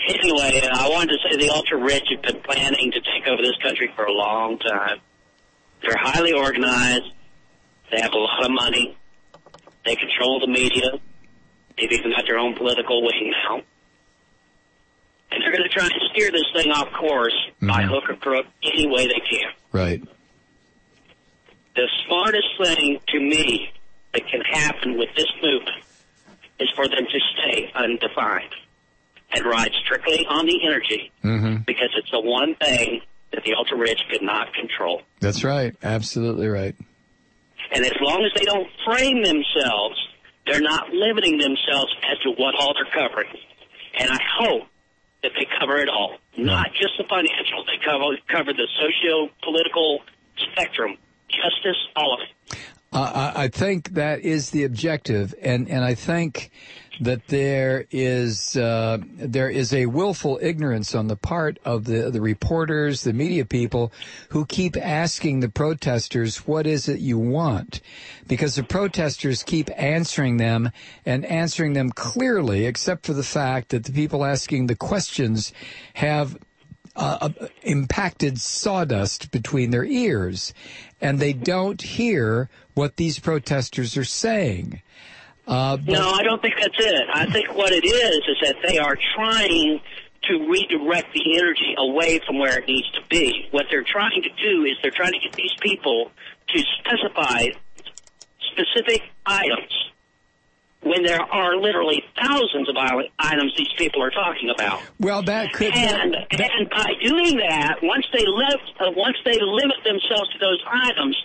Anyway, I wanted to say the ultra-rich have been planning to take over this country for a long time. They're highly organized. They have a lot of money. They control the media. They've even got their own political wing now. And they're going to try and steer this thing off course by hook or crook any way they can. Right. The smartest thing to me that can happen with this movement is for them to stay undefined and ride strictly on the energy because it's the one thing that the ultra-rich could not control. That's right. Absolutely right. And as long as they don't frame themselves, they're not limiting themselves as to what all they're covering. And I hope that they cover it all, not just the financial. They cover the socio-political spectrum, justice, all of it. I think that is the objective, and I think that there is a willful ignorance on the part of the reporters, the media people, who keep asking the protesters, what is it you want? Because the protesters keep answering them and answering them clearly, except for the fact that the people asking the questions have impacted sawdust between their ears, and they don't hear what these protesters are saying. No, I don't think that's it. I think what it is that they are trying to redirect the energy away from where it needs to be. What they're trying to do is they're trying to get these people to specify specific items when there are literally thousands of items these people are talking about. Well, that could... And by doing that, once they limit themselves to those items,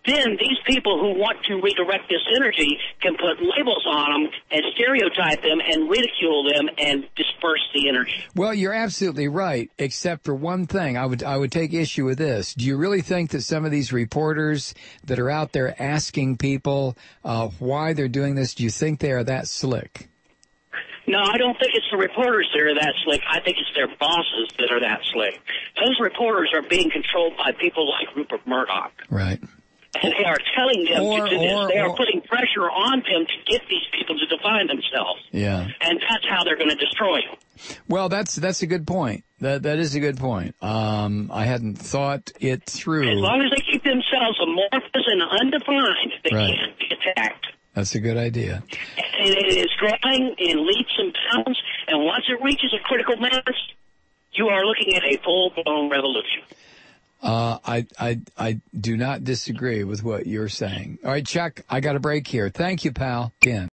then these people who want to redirect this energy can put labels on them and stereotype them and ridicule them and disperse the energy. Well, you're absolutely right, except for one thing. I would take issue with this. Do you really think that some of these reporters that are out there asking people why they're doing this, do you think they are that slick? No, I don't think it's the reporters that are that slick. I think it's their bosses that are that slick. Those reporters are being controlled by people like Rupert Murdoch. Right. And they are telling them to do this. They are putting pressure on them to get these people to define themselves. Yeah. And that's how they're going to destroy them. Well, that's a good point. That is a good point. I hadn't thought it through. As long as they keep themselves amorphous and undefined, they can't be attacked. That's a good idea. And it is growing in leaps and bounds, and once it reaches a critical mass, you are looking at a full-blown revolution. I do not disagree with what you're saying. All right, Chuck, I got a break here. Thank you, pal. Again.